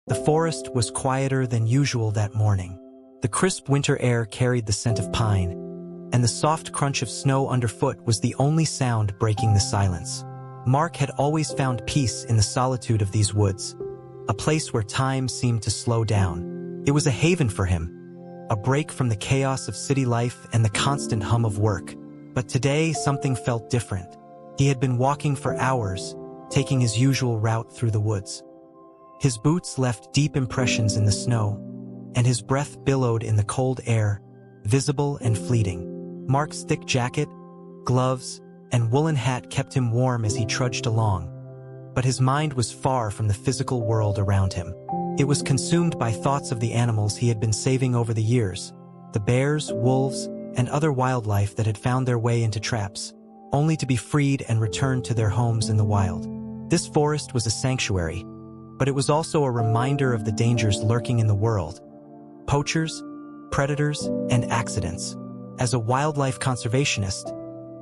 The forest was quieter than usual that morning. The crisp winter air carried the scent of pine, and the soft crunch of snow underfoot was the only sound breaking the silence. Mark had always found peace in the solitude of these woods, a place where time seemed to slow down. It was a haven for him, a break from the chaos of city life and the constant hum of work. But today, something felt different. He had been walking for hours, taking his usual route through the woods. His boots left deep impressions in the snow, and his breath billowed in the cold air, visible and fleeting. Mark's thick jacket, gloves, and woolen hat kept him warm as he trudged along, but his mind was far from the physical world around him. It was consumed by thoughts of the animals he had been saving over the years, the bears, wolves, and other wildlife that had found their way into traps, only to be freed and returned to their homes in the wild. This forest was a sanctuary, but it was also a reminder of the dangers lurking in the world: poachers, predators, and accidents. As a wildlife conservationist,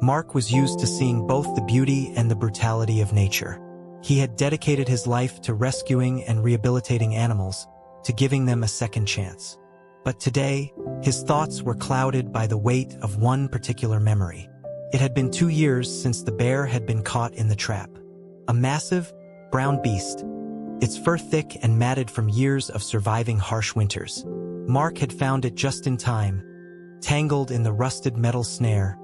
Mark was used to seeing both the beauty and the brutality of nature. He had dedicated his life to rescuing and rehabilitating animals, to giving them a second chance. But today, his thoughts were clouded by the weight of one particular memory. It had been 2 years since the bear had been caught in the trap. A massive, brown beast, its fur thick and matted from years of surviving harsh winters. Mark had found it just in time, tangled in the rusted metal snare,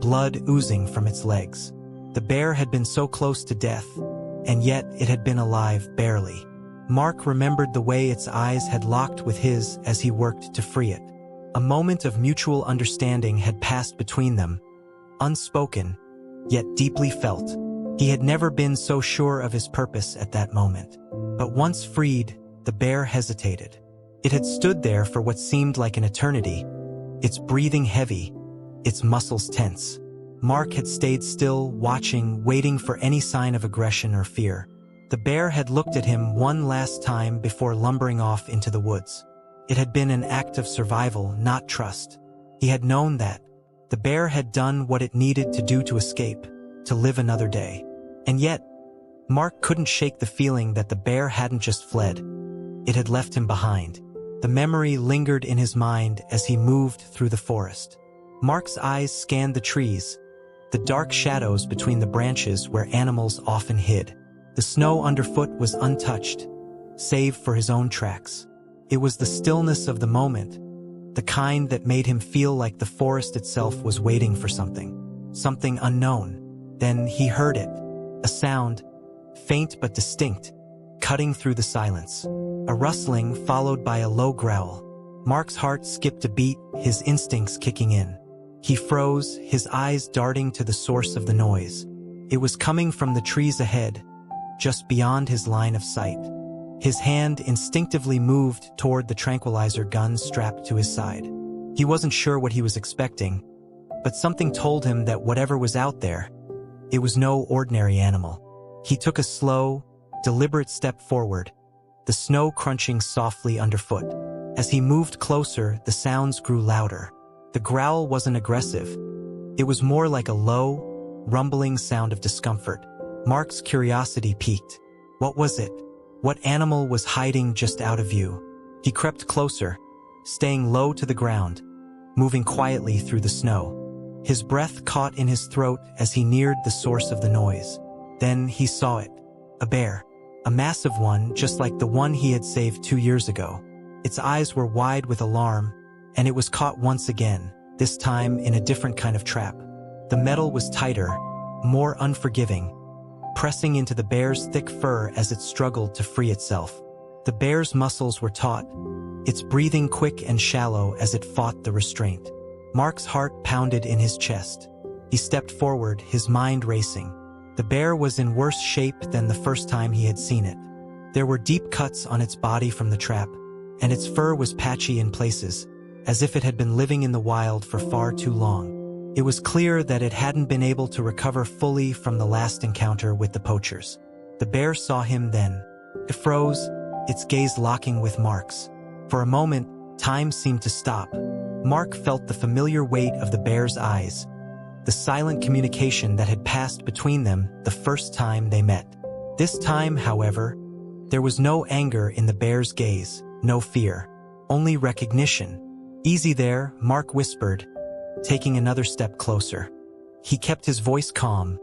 blood oozing from its legs. The bear had been so close to death, and yet it had been alive barely. Mark remembered the way its eyes had locked with his as he worked to free it. A moment of mutual understanding had passed between them, unspoken, yet deeply felt. He had never been so sure of his purpose at that moment. But once freed, the bear hesitated. It had stood there for what seemed like an eternity, its breathing heavy, its muscles tense. Mark had stayed still, watching, waiting for any sign of aggression or fear. The bear had looked at him one last time before lumbering off into the woods. It had been an act of survival, not trust. He had known that. The bear had done what it needed to do to escape, to live another day. And yet, Mark couldn't shake the feeling that the bear hadn't just fled. It had left him behind. The memory lingered in his mind as he moved through the forest. Mark's eyes scanned the trees, the dark shadows between the branches where animals often hid. The snow underfoot was untouched, save for his own tracks. It was the stillness of the moment, the kind that made him feel like the forest itself was waiting for something unknown. Then he heard it, a sound, faint but distinct, cutting through the silence. A rustling followed by a low growl. Mark's heart skipped a beat, his instincts kicking in. He froze, his eyes darting to the source of the noise. It was coming from the trees ahead, just beyond his line of sight. His hand instinctively moved toward the tranquilizer gun strapped to his side. He wasn't sure what he was expecting, but something told him that whatever was out there, it was no ordinary animal. He took a slow, deliberate step forward, the snow crunching softly underfoot. As he moved closer, the sounds grew louder. The growl wasn't aggressive. It was more like a low, rumbling sound of discomfort. Mark's curiosity piqued. What was it? What animal was hiding just out of view? He crept closer, staying low to the ground, moving quietly through the snow. His breath caught in his throat as he neared the source of the noise. Then he saw it. A bear. A massive one, just like the one he had saved 2 years ago. Its eyes were wide with alarm, and it was caught once again, this time in a different kind of trap. The metal was tighter, more unforgiving, pressing into the bear's thick fur as it struggled to free itself. The bear's muscles were taut, its breathing quick and shallow as it fought the restraint. Mark's heart pounded in his chest. He stepped forward, his mind racing. The bear was in worse shape than the first time he had seen it. There were deep cuts on its body from the trap, and its fur was patchy in places, as if it had been living in the wild for far too long. It was clear that it hadn't been able to recover fully from the last encounter with the poachers. The bear saw him then. It froze, its gaze locking with Mark's. For a moment, time seemed to stop. Mark felt the familiar weight of the bear's eyes, the silent communication that had passed between them the first time they met. This time, however, There was no anger in the bear's gaze, no fear, only recognition. "Easy there," Mark whispered, taking another step closer. He kept his voice calm,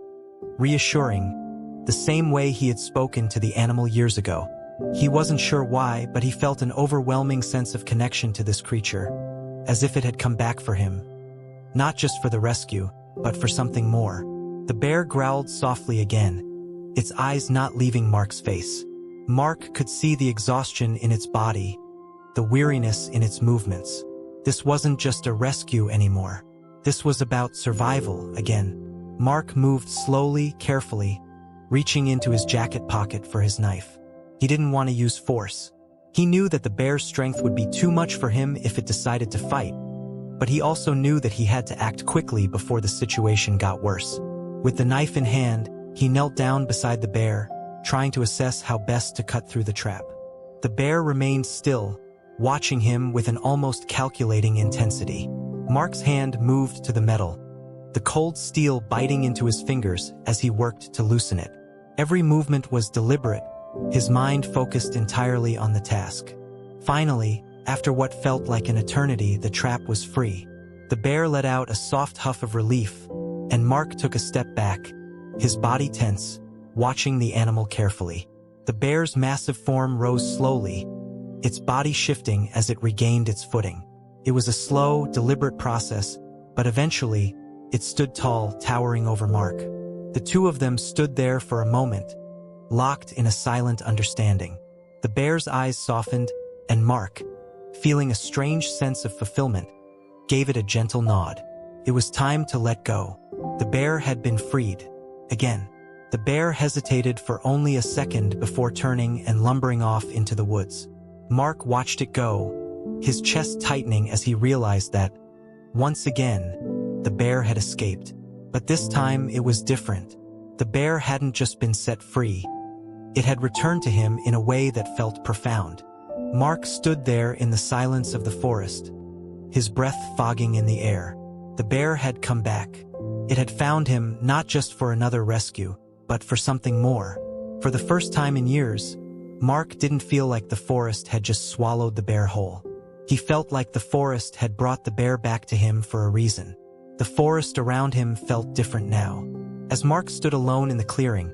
reassuring, the same way he had spoken to the animal years ago. He wasn't sure why, but he felt an overwhelming sense of connection to this creature, as if it had come back for him. Not just for the rescue, but for something more. The bear growled softly again, its eyes not leaving Mark's face. Mark could see the exhaustion in its body, the weariness in its movements. This wasn't just a rescue anymore. This was about survival again. Mark moved slowly, carefully, reaching into his jacket pocket for his knife. He didn't want to use force. He knew that the bear's strength would be too much for him if it decided to fight, but he also knew that he had to act quickly before the situation got worse. With the knife in hand, he knelt down beside the bear, trying to assess how best to cut through the trap. The bear remained still, watching him with an almost calculating intensity. Mark's hand moved to the metal, the cold steel biting into his fingers as he worked to loosen it. Every movement was deliberate, his mind focused entirely on the task. Finally, after what felt like an eternity, the trap was free. The bear let out a soft huff of relief, and Mark took a step back, his body tense, watching the animal carefully. The bear's massive form rose slowly, its body shifting as it regained its footing. It was a slow, deliberate process, but eventually, it stood tall, towering over Mark. The two of them stood there for a moment, locked in a silent understanding. The bear's eyes softened, and Mark, feeling a strange sense of fulfillment, gave it a gentle nod. It was time to let go. The bear had been freed. Again, the bear hesitated for only a second before turning and lumbering off into the woods. Mark watched it go, his chest tightening as he realized that, once again, the bear had escaped. But this time it was different. The bear hadn't just been set free. It had returned to him in a way that felt profound. Mark stood there in the silence of the forest, his breath fogging in the air. The bear had come back. It had found him not just for another rescue, but for something more. For the first time in years, Mark didn't feel like the forest had just swallowed the bear whole. He felt like the forest had brought the bear back to him for a reason. The forest around him felt different now. As Mark stood alone in the clearing,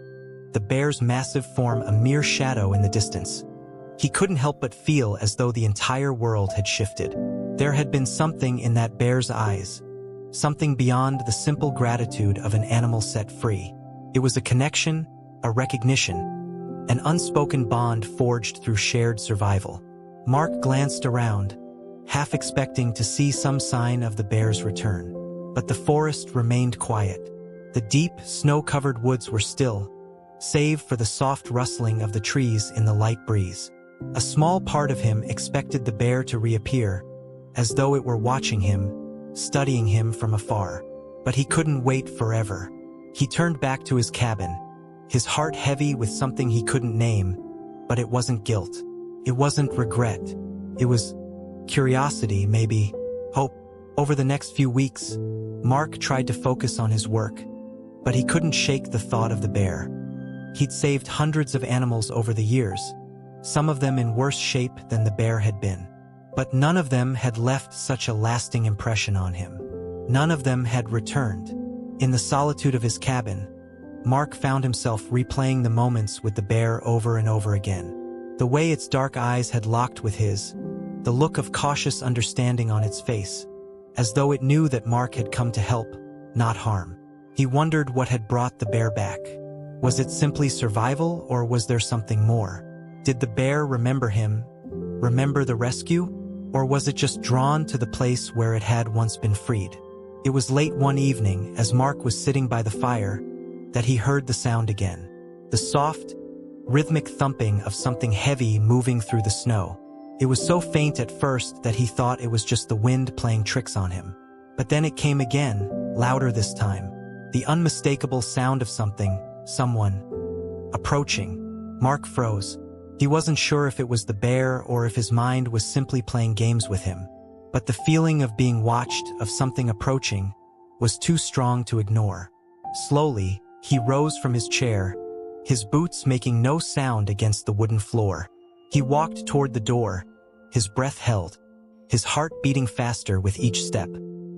the bear's massive form a mere shadow in the distance, he couldn't help but feel as though the entire world had shifted. There had been something in that bear's eyes, something beyond the simple gratitude of an animal set free. It was a connection, a recognition, an unspoken bond forged through shared survival. Mark glanced around, half expecting to see some sign of the bear's return. But the forest remained quiet. The deep, snow-covered woods were still, save for the soft rustling of the trees in the light breeze. A small part of him expected the bear to reappear, as though it were watching him, studying him from afar. But he couldn't wait forever. He turned back to his cabin, his heart heavy with something he couldn't name, but it wasn't guilt. It wasn't regret. It was curiosity, maybe hope. Over the next few weeks, Mark tried to focus on his work, but he couldn't shake the thought of the bear. He'd saved hundreds of animals over the years, some of them in worse shape than the bear had been. But none of them had left such a lasting impression on him. None of them had returned. In the solitude of his cabin, Mark found himself replaying the moments with the bear over and over again. The way its dark eyes had locked with his, the look of cautious understanding on its face, as though it knew that Mark had come to help, not harm. He wondered what had brought the bear back. Was it simply survival, or was there something more? Did the bear remember him, remember the rescue, or was it just drawn to the place where it had once been freed? It was late one evening, as Mark was sitting by the fire, that he heard the sound again. The soft, rhythmic thumping of something heavy moving through the snow. It was so faint at first that he thought it was just the wind playing tricks on him. But then it came again, louder this time. The unmistakable sound of someone, approaching. Mark froze. He wasn't sure if it was the bear or if his mind was simply playing games with him. But the feeling of being watched, of something approaching, was too strong to ignore. Slowly, he rose from his chair, his boots making no sound against the wooden floor. He walked toward the door, his breath held, his heart beating faster with each step.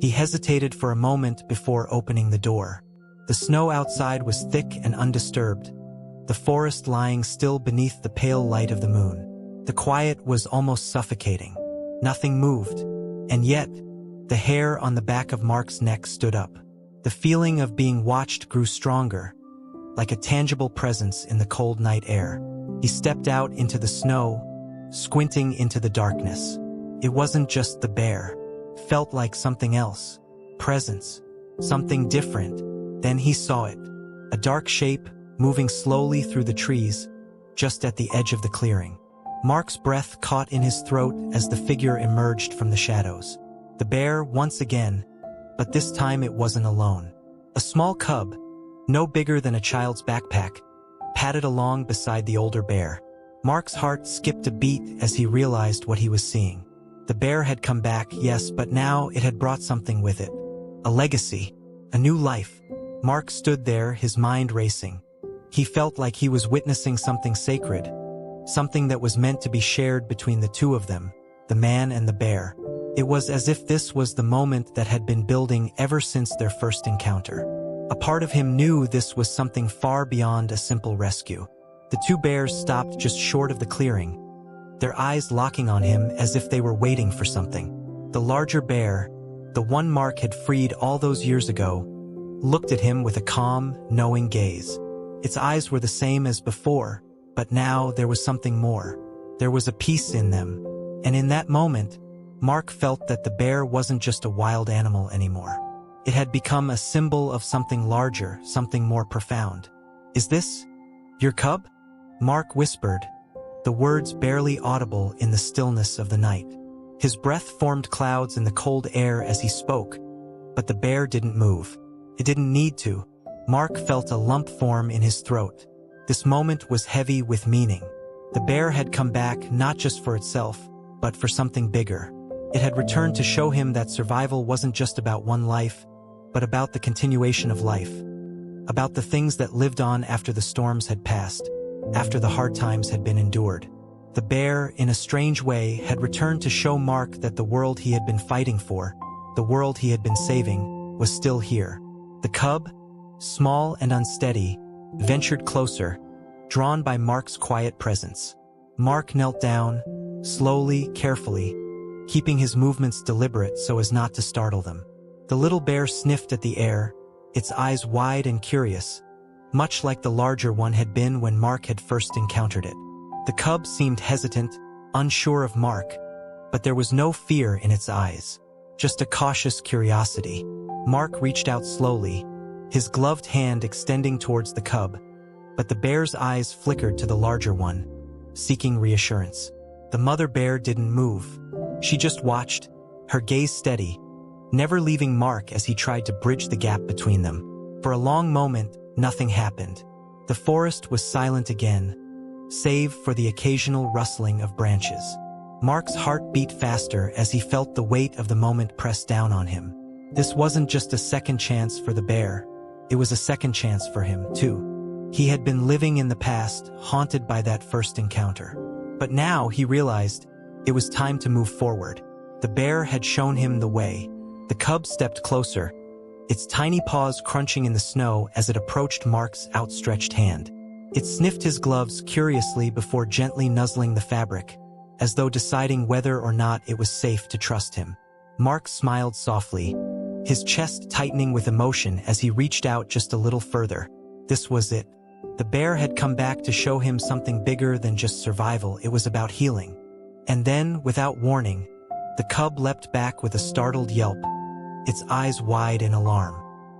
He hesitated for a moment before opening the door. The snow outside was thick and undisturbed, the forest lying still beneath the pale light of the moon. The quiet was almost suffocating. Nothing moved, and yet, the hair on the back of Mark's neck stood up. The feeling of being watched grew stronger, like a tangible presence in the cold night air. He stepped out into the snow, squinting into the darkness. It wasn't just the bear. It felt like something else. Presence. Something different. Then he saw it. A dark shape, moving slowly through the trees, just at the edge of the clearing. Mark's breath caught in his throat as the figure emerged from the shadows. The bear once again, but this time it wasn't alone. A small cub, no bigger than a child's backpack, padded along beside the older bear. Mark's heart skipped a beat as he realized what he was seeing. The bear had come back, yes, but now it had brought something with it. A legacy, a new life. Mark stood there, his mind racing. He felt like he was witnessing something sacred, something that was meant to be shared between the two of them, the man and the bear. It was as if this was the moment that had been building ever since their first encounter. A part of him knew this was something far beyond a simple rescue. The two bears stopped just short of the clearing, their eyes locking on him as if they were waiting for something. The larger bear, the one Mark had freed all those years ago, looked at him with a calm, knowing gaze. Its eyes were the same as before, but now there was something more. There was a peace in them, and in that moment, Mark felt that the bear wasn't just a wild animal anymore. It had become a symbol of something larger, something more profound. "Is this your cub?" Mark whispered, the words barely audible in the stillness of the night. His breath formed clouds in the cold air as he spoke, but the bear didn't move. It didn't need to. Mark felt a lump form in his throat. This moment was heavy with meaning. The bear had come back not just for itself, but for something bigger. It had returned to show him that survival wasn't just about one life, but about the continuation of life. About the things that lived on after the storms had passed, after the hard times had been endured. The bear, in a strange way, had returned to show Mark that the world he had been fighting for, the world he had been saving, was still here. The cub, small and unsteady, ventured closer, drawn by Mark's quiet presence. Mark knelt down, slowly, carefully, keeping his movements deliberate so as not to startle them. The little bear sniffed at the air, its eyes wide and curious, much like the larger one had been when Mark had first encountered it. The cub seemed hesitant, unsure of Mark, but there was no fear in its eyes, just a cautious curiosity. Mark reached out slowly, his gloved hand extending towards the cub, but the bear's eyes flickered to the larger one, seeking reassurance. The mother bear didn't move. She just watched, her gaze steady, never leaving Mark as he tried to bridge the gap between them. For a long moment, nothing happened. The forest was silent again, save for the occasional rustling of branches. Mark's heart beat faster as he felt the weight of the moment press down on him. This wasn't just a second chance for the bear, it was a second chance for him, too. He had been living in the past, haunted by that first encounter. But now he realized it was time to move forward. The bear had shown him the way. The cub stepped closer, its tiny paws crunching in the snow as it approached Mark's outstretched hand. It sniffed his gloves curiously before gently nuzzling the fabric, as though deciding whether or not it was safe to trust him. Mark smiled softly, his chest tightening with emotion as he reached out just a little further. This was it. The bear had come back to show him something bigger than just survival. It was about healing. And then, without warning, the cub leapt back with a startled yelp, its eyes wide in alarm.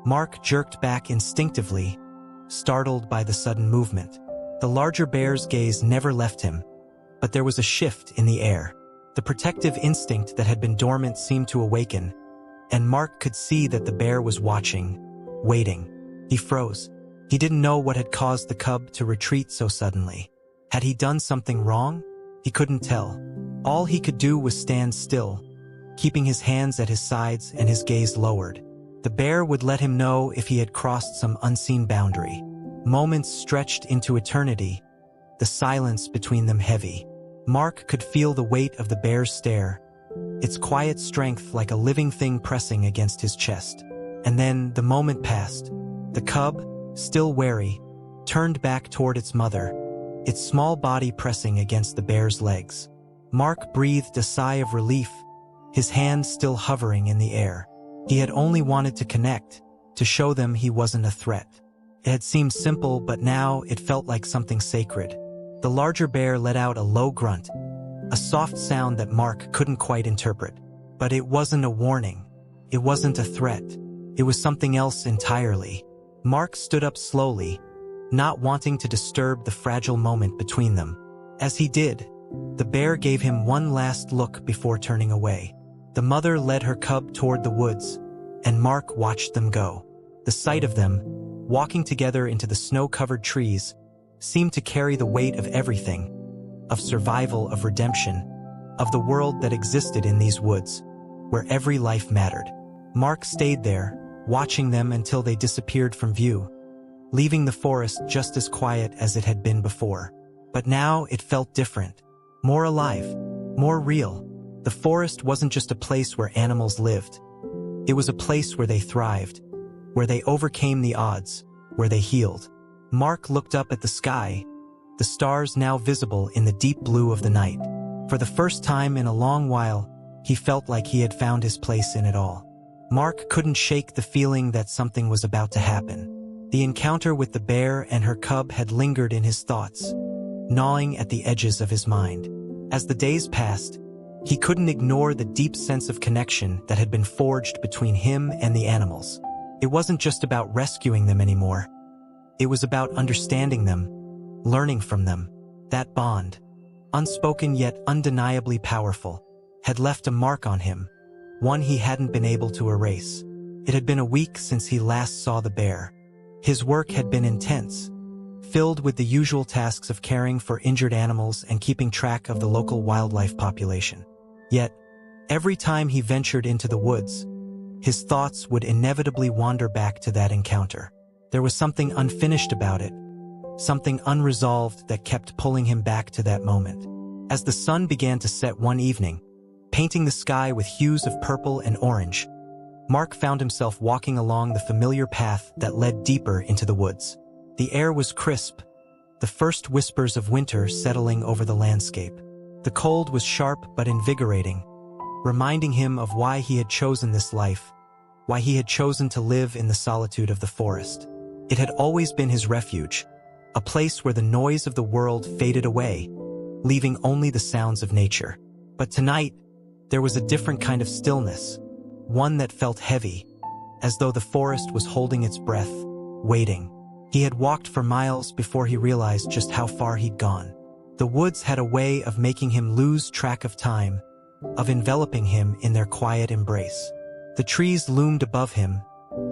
Mark jerked back instinctively, startled by the sudden movement. The larger bear's gaze never left him, but there was a shift in the air. The protective instinct that had been dormant seemed to awaken, and Mark could see that the bear was watching, waiting. He froze. He didn't know what had caused the cub to retreat so suddenly. Had he done something wrong? He couldn't tell. All he could do was stand still, keeping his hands at his sides and his gaze lowered. The bear would let him know if he had crossed some unseen boundary. Moments stretched into eternity, the silence between them heavy. Mark could feel the weight of the bear's stare, its quiet strength like a living thing pressing against his chest. And then the moment passed. The cub, still wary, turned back toward its mother, its small body pressing against the bear's legs. Mark breathed a sigh of relief, his hand still hovering in the air. He had only wanted to connect, to show them he wasn't a threat. It had seemed simple, but now it felt like something sacred. The larger bear let out a low grunt, a soft sound that Mark couldn't quite interpret. But it wasn't a warning. It wasn't a threat. It was something else entirely. Mark stood up slowly, not wanting to disturb the fragile moment between them. As he did, the bear gave him one last look before turning away. The mother led her cub toward the woods, and Mark watched them go. The sight of them, walking together into the snow-covered trees, seemed to carry the weight of everything, of survival, of redemption, of the world that existed in these woods, where every life mattered. Mark stayed there, watching them until they disappeared from view, leaving the forest just as quiet as it had been before. But now it felt different, more alive, more real. The forest wasn't just a place where animals lived. It was a place where they thrived, where they overcame the odds, where they healed. Mark looked up at the sky, the stars now visible in the deep blue of the night. For the first time in a long while, he felt like he had found his place in it all. Mark couldn't shake the feeling that something was about to happen. The encounter with the bear and her cub had lingered in his thoughts, gnawing at the edges of his mind. As the days passed, he couldn't ignore the deep sense of connection that had been forged between him and the animals. It wasn't just about rescuing them anymore. It was about understanding them, learning from them. That bond, unspoken yet undeniably powerful, had left a mark on him, one he hadn't been able to erase. It had been a week since he last saw the bear. His work had been intense, filled with the usual tasks of caring for injured animals and keeping track of the local wildlife population. Yet, every time he ventured into the woods, his thoughts would inevitably wander back to that encounter. There was something unfinished about it, something unresolved that kept pulling him back to that moment. As the sun began to set one evening, painting the sky with hues of purple and orange, Mark found himself walking along the familiar path that led deeper into the woods. The air was crisp, the first whispers of winter settling over the landscape. The cold was sharp but invigorating, reminding him of why he had chosen this life, why he had chosen to live in the solitude of the forest. It had always been his refuge, a place where the noise of the world faded away, leaving only the sounds of nature. But tonight, there was a different kind of stillness, one that felt heavy, as though the forest was holding its breath, waiting. He had walked for miles before he realized just how far he'd gone. The woods had a way of making him lose track of time, of enveloping him in their quiet embrace. The trees loomed above him,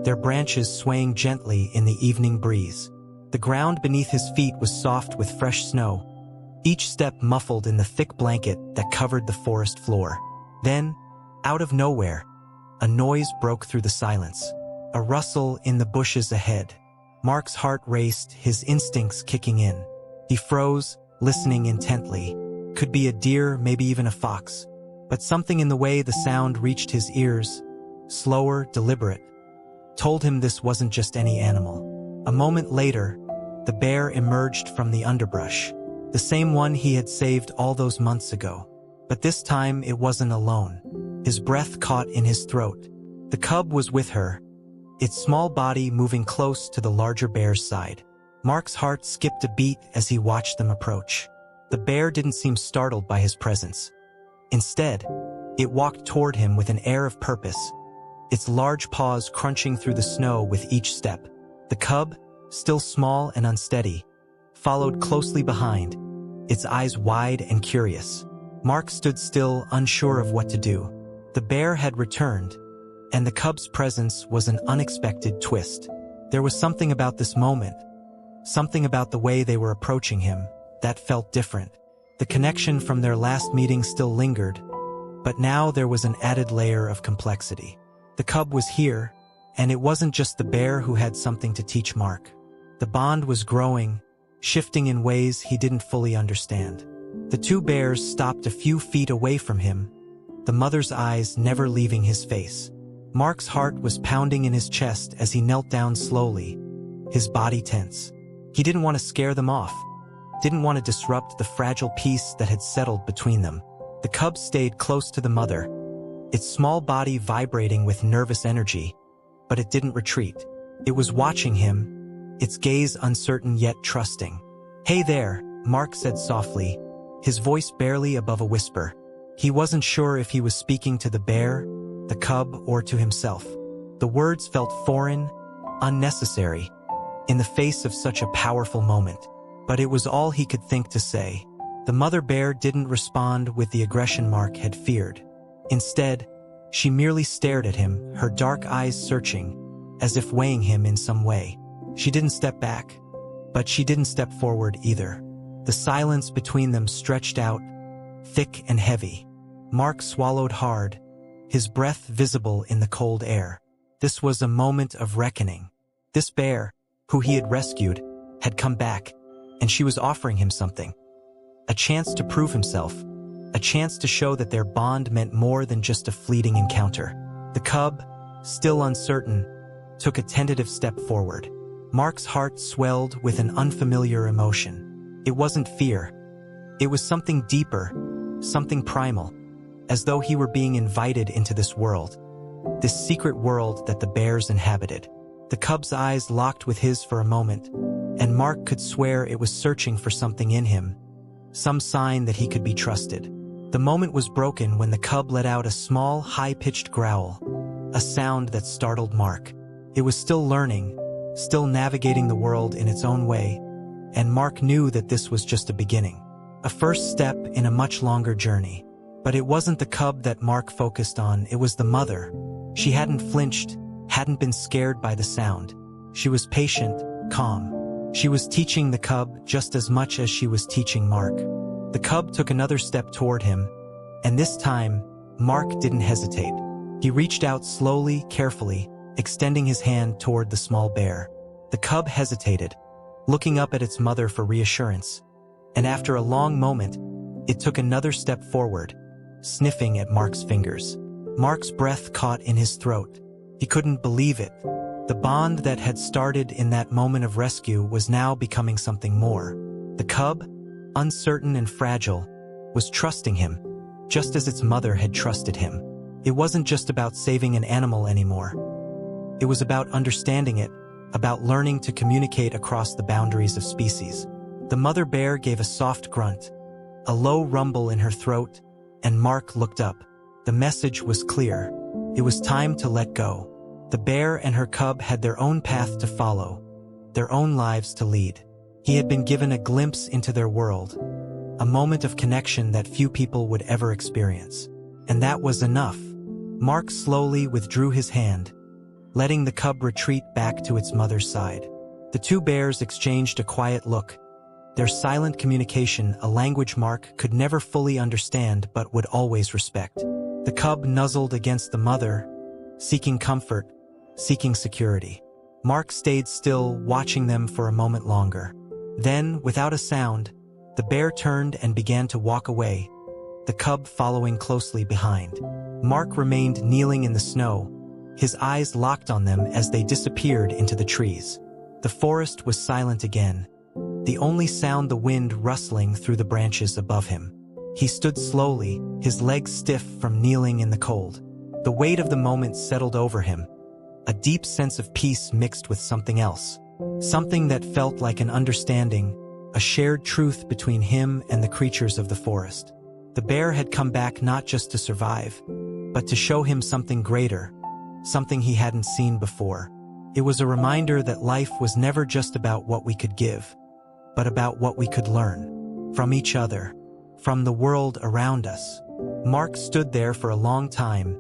their branches swaying gently in the evening breeze. The ground beneath his feet was soft with fresh snow, each step muffled in the thick blanket that covered the forest floor. Then, out of nowhere, a noise broke through the silence, a rustle in the bushes ahead. Mark's heart raced, his instincts kicking in. He froze, listening intently. Could be a deer, maybe even a fox. But something in the way the sound reached his ears, slower, deliberate, told him this wasn't just any animal. A moment later, the bear emerged from the underbrush, the same one he had saved all those months ago. But this time it wasn't alone. His breath caught in his throat. The cub was with her, its small body moving close to the larger bear's side. Mark's heart skipped a beat as he watched them approach. The bear didn't seem startled by his presence. Instead, it walked toward him with an air of purpose, its large paws crunching through the snow with each step. The cub, still small and unsteady, followed closely behind, its eyes wide and curious. Mark stood still, unsure of what to do. The bear had returned, and the cub's presence was an unexpected twist. There was something about this moment, something about the way they were approaching him, that felt different. The connection from their last meeting still lingered, but now there was an added layer of complexity. The cub was here, and it wasn't just the bear who had something to teach Mark. The bond was growing, shifting in ways he didn't fully understand. The two bears stopped a few feet away from him, the mother's eyes never leaving his face. Mark's heart was pounding in his chest as he knelt down slowly, his body tense. He didn't want to scare them off, didn't want to disrupt the fragile peace that had settled between them. The cub stayed close to the mother, its small body vibrating with nervous energy, but it didn't retreat. It was watching him, its gaze uncertain yet trusting. "Hey there," Mark said softly, his voice barely above a whisper. He wasn't sure if he was speaking to the bear, the cub, or to himself. The words felt foreign, unnecessary, in the face of such a powerful moment. But it was all he could think to say. The mother bear didn't respond with the aggression Mark had feared. Instead, she merely stared at him, her dark eyes searching, as if weighing him in some way. She didn't step back, but she didn't step forward either. The silence between them stretched out, thick and heavy. Mark swallowed hard, his breath visible in the cold air. This was a moment of reckoning. This bear, who he had rescued, had come back, and she was offering him something. A chance to prove himself, a chance to show that their bond meant more than just a fleeting encounter. The cub, still uncertain, took a tentative step forward. Mark's heart swelled with an unfamiliar emotion. It wasn't fear. It was something deeper, something primal, as though he were being invited into this world, this secret world that the bears inhabited. The cub's eyes locked with his for a moment, and Mark could swear it was searching for something in him, some sign that he could be trusted. The moment was broken when the cub let out a small, high-pitched growl, a sound that startled Mark. It was still learning, still navigating the world in its own way, and Mark knew that this was just a beginning, a first step in a much longer journey. But it wasn't the cub that Mark focused on, it was the mother. She hadn't flinched, hadn't been scared by the sound. She was patient, calm. She was teaching the cub just as much as she was teaching Mark. The cub took another step toward him, and this time, Mark didn't hesitate. He reached out slowly, carefully, extending his hand toward the small bear. The cub hesitated, looking up at its mother for reassurance, and after a long moment, it took another step forward, sniffing at Mark's fingers. Mark's breath caught in his throat. He couldn't believe it. The bond that had started in that moment of rescue was now becoming something more. The cub, uncertain and fragile, was trusting him, just as its mother had trusted him. It wasn't just about saving an animal anymore. It was about understanding it, about learning to communicate across the boundaries of species. The mother bear gave a soft grunt, a low rumble in her throat, and Mark looked up. The message was clear. It was time to let go. The bear and her cub had their own path to follow, their own lives to lead. He had been given a glimpse into their world, a moment of connection that few people would ever experience. And that was enough. Mark slowly withdrew his hand, letting the cub retreat back to its mother's side. The two bears exchanged a quiet look, their silent communication a language Mark could never fully understand but would always respect. The cub nuzzled against the mother, seeking comfort, seeking security. Mark stayed still, watching them for a moment longer. Then, without a sound, the bear turned and began to walk away, the cub following closely behind. Mark remained kneeling in the snow, his eyes locked on them as they disappeared into the trees. The forest was silent again, the only sound the wind rustling through the branches above him. He stood slowly, his legs stiff from kneeling in the cold. The weight of the moment settled over him, a deep sense of peace mixed with something else, something that felt like an understanding, a shared truth between him and the creatures of the forest. The bear had come back not just to survive, but to show him something greater, something he hadn't seen before. It was a reminder that life was never just about what we could give, but about what we could learn from each other, from the world around us. Mark stood there for a long time,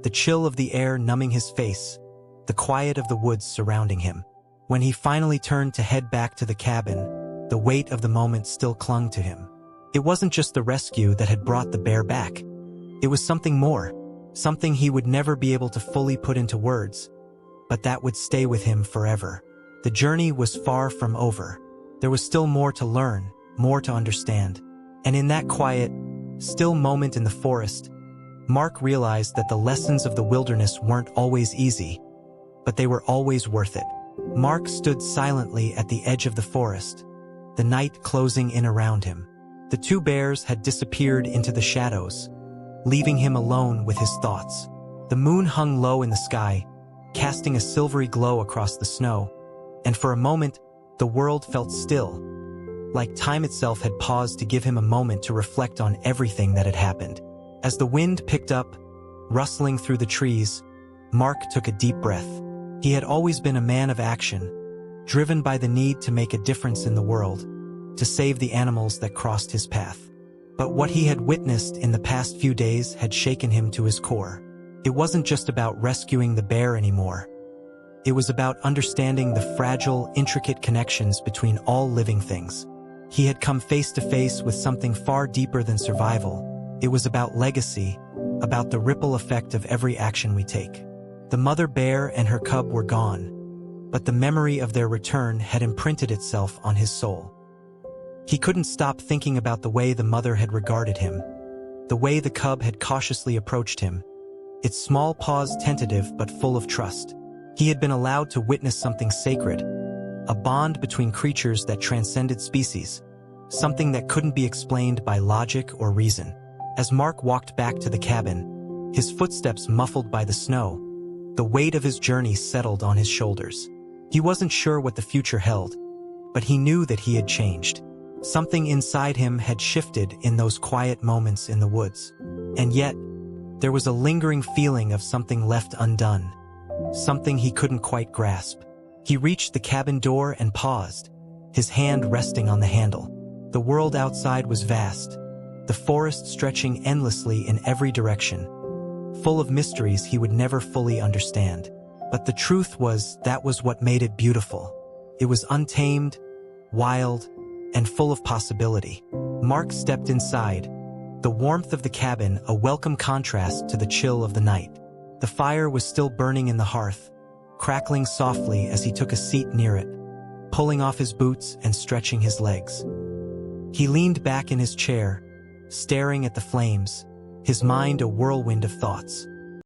the chill of the air numbing his face, the quiet of the woods surrounding him. When he finally turned to head back to the cabin, the weight of the moment still clung to him. It wasn't just the rescue that had brought the bear back. It was something more, something he would never be able to fully put into words, but that would stay with him forever. The The journey was far from over. There was still more to learn, more to understand. And in that quiet, still moment in the forest, Mark realized that the lessons of the wilderness weren't always easy, but they were always worth it. Mark stood silently at the edge of the forest, the night closing in around him. The two bears had disappeared into the shadows, leaving him alone with his thoughts. The moon hung low in the sky, casting a silvery glow across the snow, and for a moment, the world felt still, like time itself had paused to give him a moment to reflect on everything that had happened. As the wind picked up, rustling through the trees, Mark took a deep breath. He had always been a man of action, driven by the need to make a difference in the world, to save the animals that crossed his path. But what he had witnessed in the past few days had shaken him to his core. It wasn't just about rescuing the bear anymore. It was about understanding the fragile, intricate connections between all living things. He had come face to face with something far deeper than survival. It was about legacy, about the ripple effect of every action we take. The mother bear and her cub were gone, but the memory of their return had imprinted itself on his soul. He couldn't stop thinking about the way the mother had regarded him, the way the cub had cautiously approached him, its small paws tentative but full of trust. He had been allowed to witness something sacred, a bond between creatures that transcended species, something that couldn't be explained by logic or reason. As Mark walked back to the cabin, his footsteps muffled by the snow, the weight of his journey settled on his shoulders. He wasn't sure what the future held, but he knew that he had changed. Something inside him had shifted in those quiet moments in the woods. And yet, there was a lingering feeling of something left undone, something he couldn't quite grasp. He reached the cabin door and paused, his hand resting on the handle. The world outside was vast, the forest stretching endlessly in every direction, full of mysteries he would never fully understand. But the truth was, that was what made it beautiful. It was untamed, wild, and full of possibility. Mark stepped inside, the warmth of the cabin a welcome contrast to the chill of the night. The fire was still burning in the hearth, crackling softly as he took a seat near it, pulling off his boots and stretching his legs. He leaned back in his chair, staring at the flames, his mind a whirlwind of thoughts.